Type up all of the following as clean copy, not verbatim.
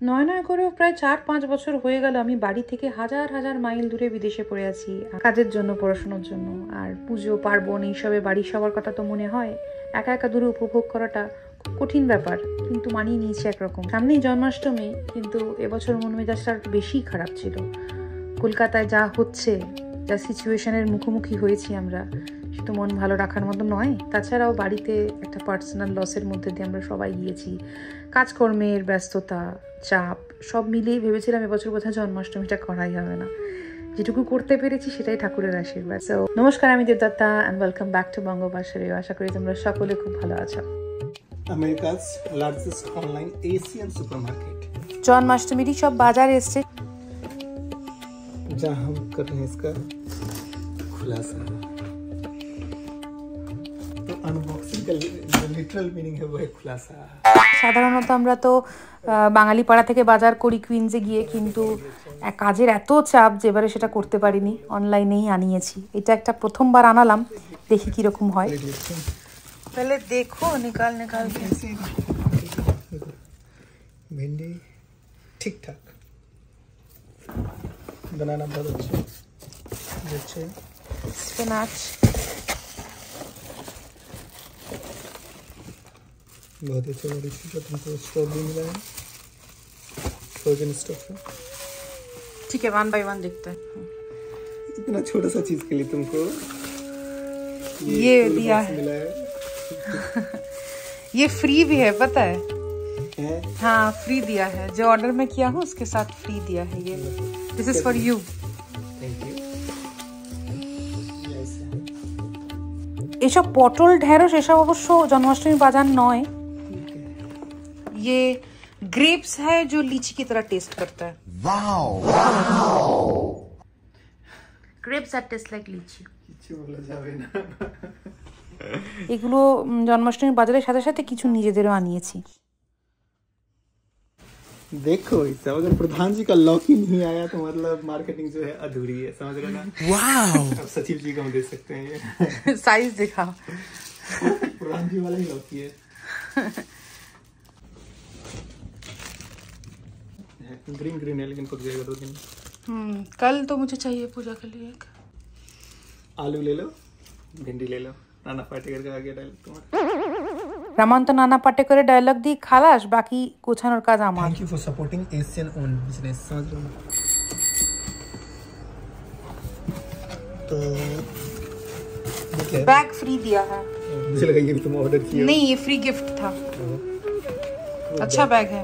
নয় নয় করেও প্রায় 4-5 বছর হয়ে গেল আমি বাড়ি থেকে হাজার হাজার মাইল দূরে বিদেশে পড়ে আছি কাজের জন্য, পড়াশোনার জন্য। আর পুজো পার্বণ এইসবে বাড়ির সবার কথা তো মনে হয়। একা একা দূরে উপভোগ করাটা খুব কঠিন ব্যাপার, কিন্তু মানিয়ে নিয়েছি একরকম। সামনেই জন্মাষ্টমী, কিন্তু এবছর মন মেজাজটা একটু বেশিই খারাপ ছিল। কলকাতায় যা হচ্ছে, যা সিচুয়েশনের মুখোমুখি হয়েছি আমরা, সে তো মন ভালো রাখার মতো নয়। তাছাড়াও বাড়িতে একটা পার্সোনাল লসের মধ্যে দিয়ে আমরা সবাই গিয়েছি। কাজকর্মের ব্যস্ততা, চাপ সব মিলিয়ে ভেবেছিলাম এবছর বোধহয় জন্মাষ্টমীটা করাই হবে না। যেটুকু করতে পেরেছি সেটাই ঠাকুরের আশীর্বাদ। সো নমস্কার, আমি Debdatta and welcome back to বঙ্গবাসারে। আশা করি তোমরা সকলে খুব ভালো আছো। আমেরিকা's largest online Asian supermarket। জন্মাষ্টমীরই সব বাজার এসছে। जहाँ हम कर रहे हैं इसका खुलासा। तो अनबॉक्सिंग का जो लिटरल मीनिंग है वो है खुलासा। সাধারণত আমরা তো বাঙালি পাড়া থেকে বাজার করি কুইন্সে গিয়ে, কিন্তু কাজের এত চাপ যে এবারে সেটা করতে পারিনি, অনলাইনেই আনিয়েছি। এটা একটা প্রথমবার আনালাম, দেখি কিরকম হয়। पहले देखो निकाल के। भिंडी ठीक ठाक, बनाना बहुत अच्छा। स्पिनाच बहुत अच्छा, बड़ी चीज़ है। तुमको स्ट्रॉबेरी मिला है, फ्रोजन स्टफ है। ठीक है, 1 बाय 1 दिखता है। इतना छोटा सा चीज के लिए तुमको ये दिया है। मिला है। ये फ्री भी है, पता है? है? हाँ, फ्री दिया है। जो ऑर्डर में किया हूँ उसके साथ फ्री दिया है। ये this is for you. Thank you. এসব পটল ঢেঁড়স এসব অবশ্য জন্মাষ্টমী বাজার নয়। ये ग्रेप्स है जो लीची की तरह टेस्ट करता है। Wow, grapes are taste like lychee. কিছু বলা যাবে না। এগুলো জন্মাষ্টমী বাজারের সাথে সাথে কিছু নিজেদেরও আনিয়েছি। देखो इसे, अगर प्रधान जी का लॉक ही नहीं आया तो मतलब मार्केटिंग जो है अधूरी है, समझ रहे ना? वाओ, अब सचिव जी को हम दे सकते हैं ये। साइज दिखाओ। प्रधान जी वाला ही लॉक है। ग्रीन ग्रीन है लेकिन पक जाएगा 2 दिन। कल तो मुझे चाहिए पूजा के लिए। आलू ले लो, भिंडी ले लो। नाना पाटेकर का आगे डाल तुम्हारा। রামান্ত নানা পাটেকরের ডায়লগ দিয়ে খালাস, বাকি গোছানোর কাজ আমার। Thank you for supporting Asian own business, समझ लो। तो बैग फ्री दिया है। मुझे लगा ये भी तुम ऑर्डर किए। नहीं, ये फ्री गिफ्ट था। अच्छा बैग है।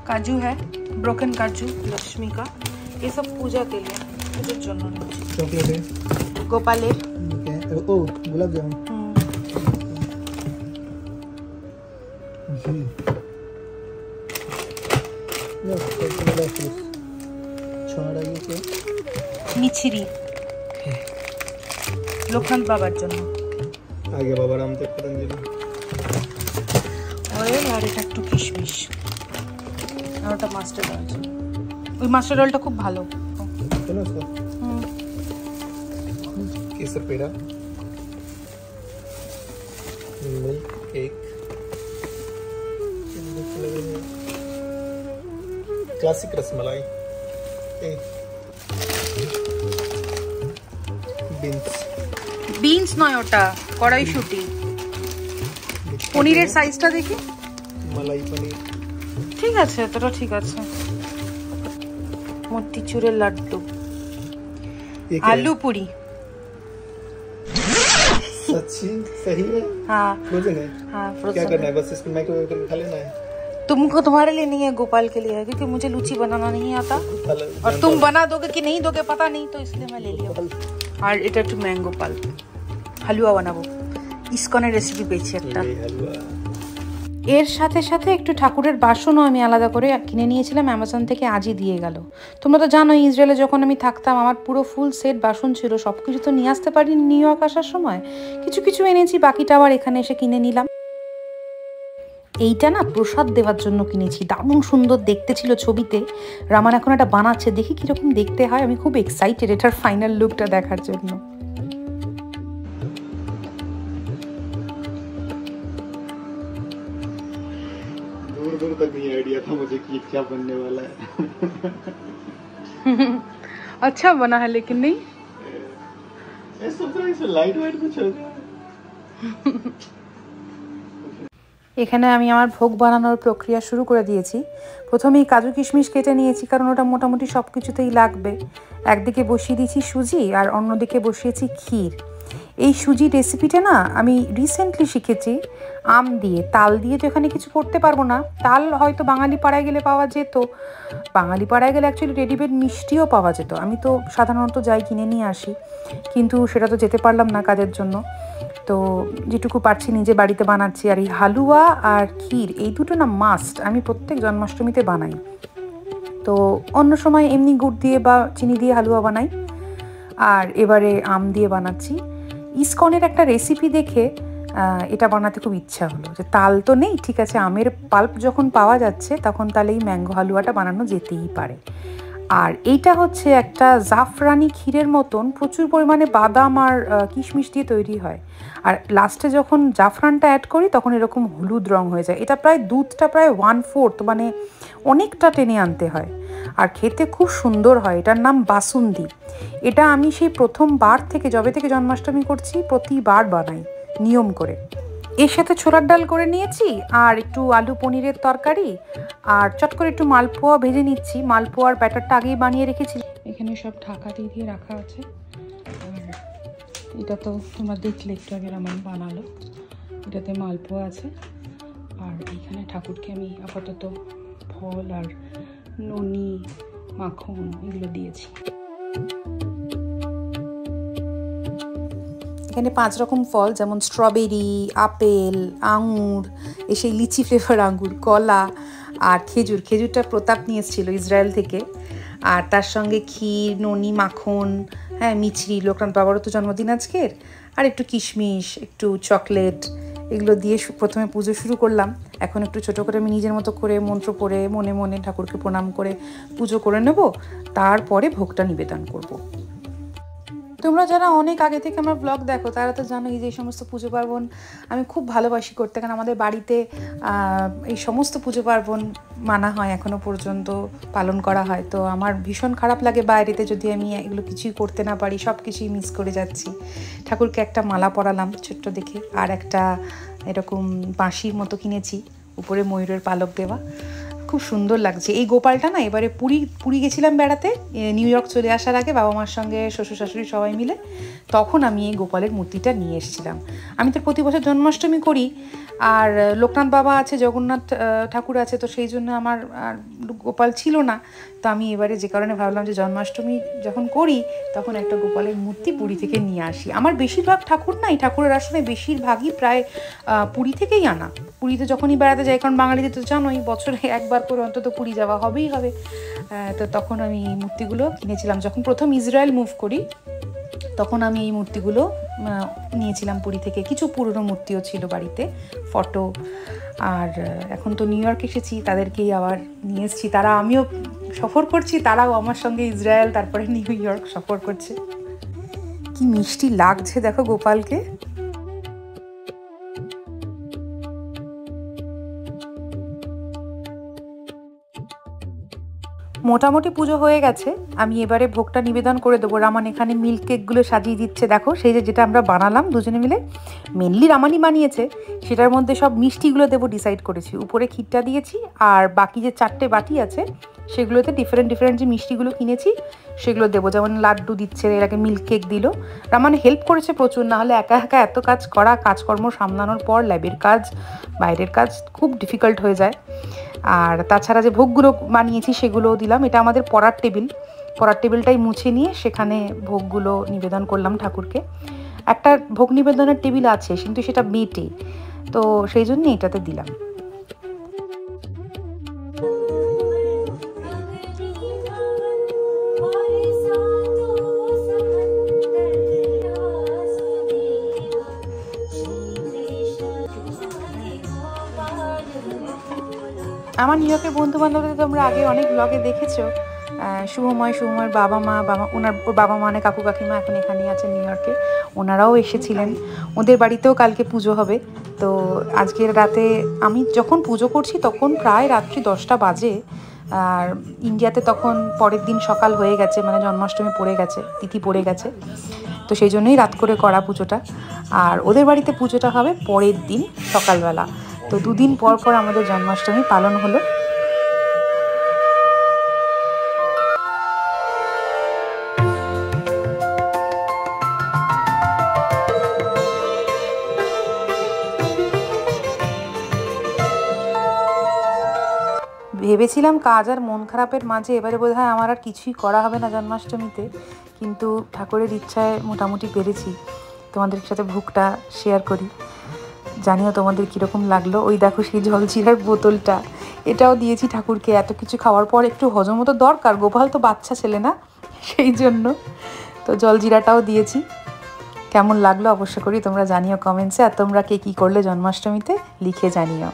काजू है, ब्रोकन काजू लक्ष्मी का। ये सब पूजा के लिए, पूजा জন্য নিয়েছি। चॉकलेट है, गोपालेर। ओ गुलाब जामुन। মিছরি লোকনাথ বাবার জন্য। আগে বাবা রামদেব পতঞ্জলি। অয়েল আর এটা একটু কিশমিশ আর ওটা মাস্টার্ড অয়েল। ওই মাস্টার্ড অয়েলটা খুব ভালো। Kesar peda, milk cake, classic rasmalai, beans নয়, ওটা কড়াইশুঁটি। পনিরের সাইজটা দেখি। मलाई पनीर ঠিক আছে, এতটা ঠিক আছে। मोतीचूरेर लड्डू, आलू पूरी। सच्ची सही है? हाँ फ्रोजन है। हाँ फ्रोजन। क्या करना है, बस इसको माइक्रोवेव करके खा लेना है। तुमको, तुम्हारे लिए नहीं है, गोपाल के लिए है, क्योंकि मुझे लूची बनाना नहीं आता और तुम बना दोगे कि नहीं दोगे पता नहीं, तो इसलिए मैं ले लिया। और এটা একটু ম্যাঙ্গো পাল্প হালুয়া বানাবো। ইসকনের রেসিপি পেয়েছি একটা। এর সাথে সাথে একটু ঠাকুরের বাসনও আমি আলাদা করে কিনে নিয়েছিলাম, অ্যামাজন থেকে আজই দিয়ে গেল। তোমরা তো জানো ইসরায়েলে যখন আমি থাকতাম আমার পুরো ফুল সেট বাসন ছিল। সব কিছু তো নিয়ে আসতে পারিনি নিউ ইয়র্ক আসার সময়, কিছু কিছু এনেছি, বাকিটা আবার এখানে এসে কিনে নিলাম। এইটা না প্রসাদ দেওয়ার জন্য কিনেছি, দারুণ সুন্দর দেখতে ছিল ছবিতে। রামান এখন এটা বানাচ্ছে, দেখি কিরকম দেখতে হয়। আমি খুব এক্সাইটেড এটার ফাইনাল লুকটা দেখার জন্য। दूर तक नहीं आइडिया था मुझे कि क्या बनने वाला है। अच्छा बना है लेकिन नहीं लाइट वाइट कुछ होगा। এখানে আমি আমার ভোগ বানানোর প্রক্রিয়া শুরু করে দিয়েছি। প্রথমেই কাজু কিশমিশ কেটে নিয়েছি, কারণ ওটা মোটামুটি সব কিছুতেই লাগবে। একদিকে বসিয়ে দিয়েছি সুজি আর অন্যদিকে বসিয়েছি ক্ষীর। এই সুজি রেসিপিটা না আমি রিসেন্টলি শিখেছি আম দিয়ে। তাল দিয়ে তো এখানে কিছু করতে পারবো না। তাল হয়তো বাঙালি পাড়ায় গেলে পাওয়া যেত, বাঙালি পাড়ায় গেলে অ্যাকচুয়ালি রেডিমেড মিষ্টিও পাওয়া যেত। আমি তো সাধারণত যাই কিনে নিয়ে আসি, কিন্তু সেটা তো যেতে পারলাম না কাজের জন্য। তো যেটুকু পারছি নিজে বাড়িতে বানাচ্ছি। আর এই হালুয়া আর ক্ষীর এই দুটো না মাস্ট, আমি প্রত্যেক জন্মাষ্টমীতে বানাই। তো অন্য সময় এমনি গুড় দিয়ে বা চিনি দিয়ে হালুয়া বানাই, আর এবারে আম দিয়ে বানাচ্ছি। ইসকনের একটা রেসিপি দেখে এটা বানাতে খুব ইচ্ছা হলো, যে তাল তো নেই, ঠিক আছে আমের পাল্প যখন পাওয়া যাচ্ছে তখন তাহলে এই ম্যাঙ্গো হালুয়াটা বানানো যেতেই পারে। আর এইটা হচ্ছে একটা জাফরানি ক্ষীরের মতন, প্রচুর পরিমাণে বাদাম আর কিশমিশ দিয়ে তৈরি হয়। আর লাস্টে যখন জাফরানটা অ্যাড করি তখন এরকম হলুদ রং হয়ে যায়। এটা প্রায় দুধটা প্রায় 1/4, মানে অনেকটা টেনে আনতে হয়। আর খেতে খুব সুন্দর হয়। এটার নাম বাসুন্দি। এটা আমি সেই প্রথমবার থেকে, যবে থেকে জন্মাষ্টমী করছি, প্রতিবার বানাই নিয়ম করে। এর সাথে ছোলার ডাল করে নিয়েছি, আর একটু আলু পনিরের তরকারি, আর চট করে একটু মালপোয়া ভেজে নিচ্ছি। মালপোয়ার ব্যাটারটা আগেই বানিয়ে রেখেছি। এখানে সব ঢাকা দিয়ে রাখা আছে। আর এটা তো তোমরা দেখলে একটু আগে আমার বানালো, এটাতে মালপোয়া আছে। আর এখানে ঠাকুরকে আমি আপাতত ফল আর ননি মাখন এগুলো দিয়েছি। এখানে 5 রকম ফল, যেমন স্ট্রবেরি, আপেল, আঙুর, সেই লিচি ফ্লেভার আঙুর, কলা আর খেজুর। খেজুরটা প্রতাপ নিয়ে এসেছিল ইসরায়েল থেকে। আর তার সঙ্গে ক্ষীর, ননি, মাখন, হ্যাঁ মিছরি, লোকনাথ বাবারও তো জন্মদিন আজকের, আর একটু কিশমিশ, একটু চকলেট, এগুলো দিয়ে প্রথমে পুজো শুরু করলাম। এখন একটু ছোটো করে আমি নিজের মতো করে মন্ত্র পড়ে মনে মনে ঠাকুরকে প্রণাম করে পুজো করে নেব, তারপরে ভোগটা নিবেদন করব। তোমরা যারা অনেক আগে থেকে আমার ব্লগ দেখো তারা তো জানোই যে এই সমস্ত পুজো পার্বণ আমি খুব ভালোবাসি করতে, কারণ আমাদের বাড়িতে এই সমস্ত পুজো পার্বণ মানা হয়, এখনও পর্যন্ত পালন করা হয়। তো আমার ভীষণ খারাপ লাগে বাইরেতে যদি আমি এগুলো কিছুই করতে না পারি, সব কিছুই মিস করে যাচ্ছি। ঠাকুরকে একটা মালা পরালাম ছোট্ট দেখে, আর একটা এরকম বাঁশির মতো কিনেছি, উপরে ময়ূরের পালক দেওয়া, খুব সুন্দর লাগছে। এই গোপালটা না এবারে পুরী গেছিলাম বেড়াতে, নিউ ইয়র্ক চলে আসার আগে বাবা মার সঙ্গে শ্বশুর শাশুড়ি সবাই মিলে, তখন আমি এই গোপালের মূর্তিটা নিয়ে এসেছিলাম। আমি তো প্রতি বছর জন্মাষ্টমী করি, আর লোকনাথ বাবা আছে, জগন্নাথ ঠাকুর আছে, তো সেই জন্য আমার আর গোপাল ছিল না। তো আমি এবারে যে কারণে ভাবলাম যে জন্মাষ্টমী যখন করি তখন একটা গোপালের মূর্তি পুরী থেকে নিয়ে আসি। আমার বেশিরভাগ ঠাকুর না, এই ঠাকুরের আসলে বেশিরভাগই প্রায় পুরী থেকেই আনা। পুরীতে যখনই বেড়াতে যাই, কারণ বাঙালিদের তো জানোই বছরে একবার করে অন্তত পুরী যাওয়া হবেই হবে। তো তখন আমি এই মূর্তিগুলো কিনেছিলাম। যখন প্রথম ইসরায়েল মুভ করি তখন আমি এই মূর্তিগুলো নিয়েছিলাম পুরী থেকে। কিছু পুরনো মূর্তিও ছিল বাড়িতে, ফটো। আর এখন তো নিউ ইয়র্ক এসেছি, তাদেরকেই আবার নিয়ে এসেছি। আমিও সফর করছি, তারাও আমার সঙ্গে ইসরায়েল তারপরে নিউ ইয়র্ক সফর করছে। কি মিষ্টি লাগছে দেখো গোপালকে। মোটামুটি পুজো হয়ে গেছে, আমি এবারে ভোগটা নিবেদন করে দেবো। রামান এখানে মিল্ক কেকগুলো সাজিয়ে দিচ্ছে, দেখো সেই যেটা আমরা বানালাম দুজনে মিলে, মেনলি রামানই বানিয়েছে। সেটার মধ্যে সব মিষ্টিগুলো দেবো ডিসাইড করেছি। উপরে ক্ষীরটা দিয়েছি, আর বাকি যে 4টে বাটি আছে সেগুলোতে ডিফারেন্ট যে মিষ্টিগুলো কিনেছি সেগুলো দেবো। যেমন লাড্ডু দিচ্ছে, এর আগে মিল্ক কেক দিল। রামান হেল্প করেছে প্রচুর, নাহলে একা একা এত কাজ করা, কাজকর্ম সামলানোর পর ল্যাবের কাজ, বাইরের কাজ খুব ডিফিকাল্ট হয়ে যায়। আর তাছাড়া যে ভোগগুলো বানিয়েছি সেগুলোও দিলাম। এটা আমাদের পড়ার টেবিলটাই মুছে নিয়ে সেখানে ভোগগুলো নিবেদন করলাম ঠাকুরকে। একটা ভোগ নিবেদনের টেবিল আছে কিন্তু সেটা বেটে, তো সেই জন্য এটাতে দিলাম। আমার নিউ ইয়র্কের বন্ধু বান্ধবদের তোমরা আগে অনেক ব্লগে দেখেছো। শুভময়ের বাবা মা, ওর বাবা মা মানে কাকু কাকিমা এখন এখানেই আছেন নিউ ইয়র্কে, ওনারাও এসেছিলেন। ওদের বাড়িতেও কালকে পুজো হবে, তো আজকের রাতে আমি যখন পুজো করছি তখন প্রায় রাত্রি 10টা বাজে, আর ইন্ডিয়াতে তখন পরের দিন সকাল হয়ে গেছে, মানে জন্মাষ্টমী পড়ে গেছে, তিথি পড়ে গেছে, তো সেই জন্যই রাত করে করা পুজোটা। আর ওদের বাড়িতে পুজোটা হবে পরের দিন সকালবেলা, তো 2 দিন পর পর আমাদের জন্মাষ্টমী পালন হলো। ভেবেছিলাম কাজ আর মন খারাপের মাঝে এবারে বোধহয় আমার আর কিছুই করা হবে না জন্মাষ্টমীতে, কিন্তু ঠাকুরের ইচ্ছায় মোটামুটি পেরেছি। তোমাদের সাথে ভোগটা শেয়ার করি, জানিও তোমাদের কীরকম লাগলো। ওই দেখো সেই জলজিরার বোতলটা, এটাও দিয়েছি ঠাকুরকে। এত কিছু খাওয়ার পর একটু হজমও তো দরকার, গোপাল তো বাচ্চা ছেলে না, সেই জন্য তো জলজিরাটাও দিয়েছি। কেমন লাগলো অবশ্য করি তোমরা জানিও কমেন্টসে, আর তোমরা কে কী করলে জন্মাষ্টমীতে লিখে জানিও।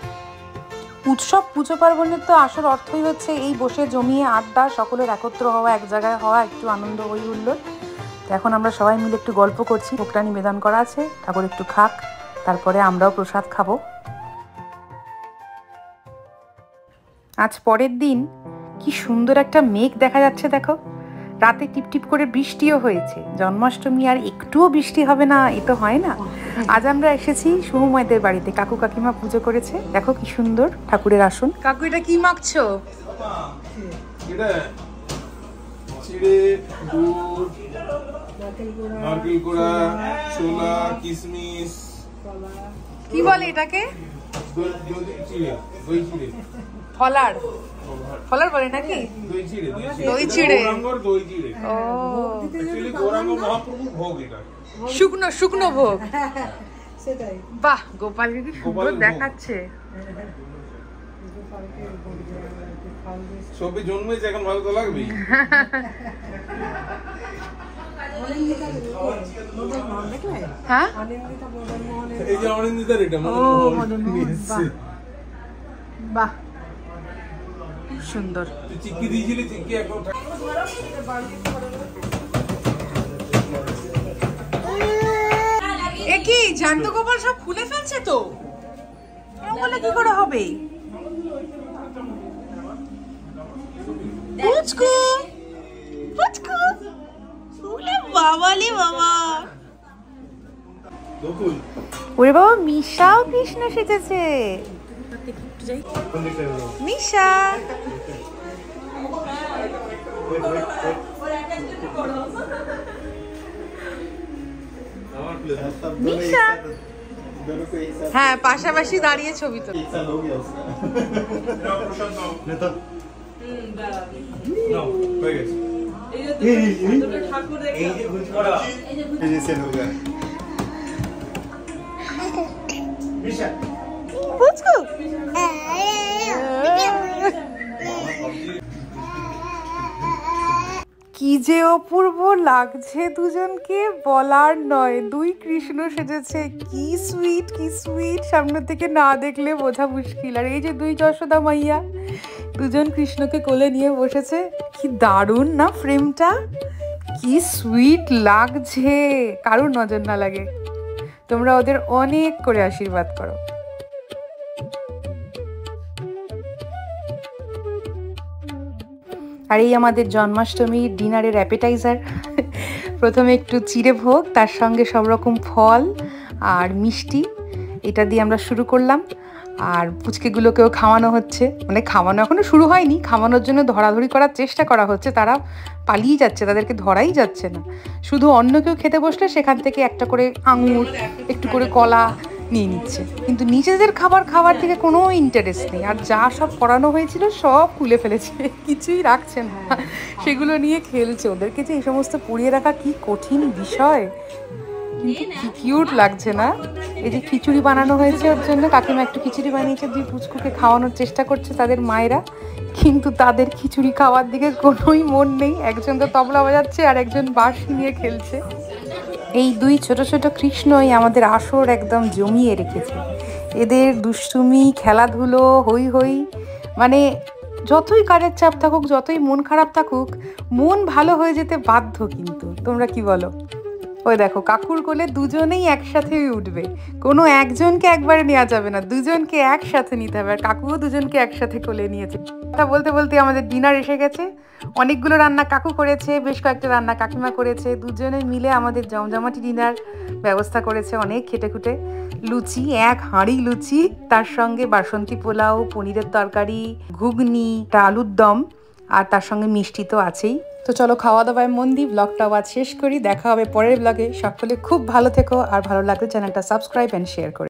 উৎসব পুজো পার্বণের তো আসল অর্থই হচ্ছে এই বসে জমিয়ে আড্ডা, সকলের একত্র হওয়া, এক জায়গায় হওয়া, একটু আনন্দ হই হুল্লোড়। তো এখন আমরা সবাই মিলে একটু গল্প করছি, ভোগটা নিবেদন করা আছে, ঠাকুর একটু খাক, তারপরে আমরাও প্রসাদ খাবো। আজ পরের দিন কি সুন্দর একটা মেঘ দেখা যাচ্ছে দেখো, রাতে টিপটিপ করে বৃষ্টিও হয়েছে। জন্মাষ্টমী আর একটুও বৃষ্টি হবে না এ তো হয় না। আজ আমরা এসেছি সুমুমাইদের বাড়িতে, কাকু কাকিমা পুজো করেছে, দেখো কি সুন্দর ঠাকুরের আসন। কাকু এটা কি মাখছো? এটা চিড়ে, দুধ, নারকেল কোড়া, ছোলা, কিশমিশ, কি বলে এটাকে? দই চিড়ে, ফলার, ফলার বলে নাকি? দই চিড়ে, দই চিড়ে, গৌরাঙ্গর দই চিড়ে। ও অ্যাকচুয়ালি গৌরাঙ্গ মহাপ্রভুর ভোগ এটা। শুকনো শুকনো ভোগ। সেটাই। বাহ, গোপালকে কি সুন্দর দেখাচ্ছে। সবে জন্মেছে, এখন ভালো তো লাগবে। হ্যাঁ, এই যে অনিন্দিতার এটা বাহ সুন্দর। চিক্কি দিয়েছিলি, চিক্কি এখন এ কি জ্যান্ত গোপাল সব খুলে ফেলছে তো, বলে কি করে হবে? পুচকু পুচকু, ওরে বাবালি বাবা, ওরে বাবা, মিশাও কৃষ্ণ সেজেছে। মিশা মিশা, হ্যাঁ পাশাপাশি দাঁড়িয়ে ছবি তো। কি যে অপূর্ব লাগছে দুজনকে, বলার নয়। 2 কৃষ্ণ সেজেছে, কি সুইট কি সুইট, সামনে থেকে না দেখলে বোঝা মুশকিল। আর এই যে 2 যশোদা মাইয়া, দুজন কৃষ্ণকে কোলে নিয়ে বসেছে, কি দারুণ না ফ্রেমটা, কি সুইট লাগছে, কারোর নজর না লাগে। তোমরা ওদের অনেক করে আশীর্বাদ করো। আর এই আমাদের জন্মাষ্টমীর ডিনারের অ্যাপেটাইজার। প্রথমে একটু চিড়ে ভোগ, তার সঙ্গে সব রকম ফল আর মিষ্টি, এটা দিয়ে আমরা শুরু করলাম। আর পুচকেগুলোকেও খাওয়ানো হচ্ছে, মানে খাওয়ানো এখনো শুরু হয়নি, খাওয়ানোর জন্য ধরাধরি করার চেষ্টা করা হচ্ছে, তারা পালিয়ে যাচ্ছে, তাদেরকে ধরাই যাচ্ছে না। শুধু অন্য কেউ খেতে বসলে সেখান থেকে একটা করে আঙুর, একটু করে কলা নিয়ে নিচ্ছে, কিন্তু নিজেদের খাবার থেকে কোনো ইন্টারেস্ট নেই। আর যা সব করানো হয়েছিল সব খুলে ফেলেছে, কিছুই রাখছে না, সেগুলো নিয়ে খেলছে। ওদেরকে যে এই সমস্ত পুড়িয়ে রাখা কি কঠিন বিষয়, কিন্তু কি কিউট লাগছে না। এই যে খিচুড়ি বানানো হয়েছে ওর জন্য, কাকিমা একটু খিচুড়ি বানিয়েছে, 2 পুচকুকে খাওয়ানোর চেষ্টা করছে তাদের মায়েরা, কিন্তু তাদের খিচুড়ি খাওয়ার দিকে কোনোই মন নেই। একজন তো তবলা বাজাচ্ছে আর একজন বাঁশি নিয়ে খেলছে। এই 2 ছোট ছোট কৃষ্ণই আমাদের আসর একদম জমিয়ে রেখেছে। এদের দুষ্টুমি, খেলাধুলো, হই হই, মানে যতই কাজের চাপ থাকুক, যতই মন খারাপ থাকুক, মন ভালো হয়ে যেতে বাধ্য। কিন্তু তোমরা কি বলো? ওই দেখো কাকুর কোলে দুজনেই একসাথেই উঠবে, কোনো একজনকে একবারে নেওয়া যাবে না, দুজনকে একসাথে নিতে হবে। আর কাকুও দুজনকে একসাথে কোলে নিয়েছে। কথা বলতে বলতে আমাদের ডিনার এসে গেছে। অনেকগুলো রান্না কাকু করেছে, বেশ কয়েকটা রান্না কাকিমা করেছে, দুজনে মিলে আমাদের জমজমাটি ডিনার ব্যবস্থা করেছে অনেক খেটে খুঁটে। লুচি, এক হাঁড়ি লুচি, তার সঙ্গে বাসন্তী পোলাও, পনিরের তরকারি, ঘুগনি, আলুর দম, আর তার সঙ্গে মিষ্টি তো আছেই। তো চলো খাওয়া দাওয়ায় মন দিই, ব্লগটাও আজ শেষ করি। দেখা হবে পরের ব্লগে। সকলে খুব ভালো থেকো, আর ভালো লাগলে চ্যানেলটা সাবস্ক্রাইব অ্যান্ড শেয়ার করে।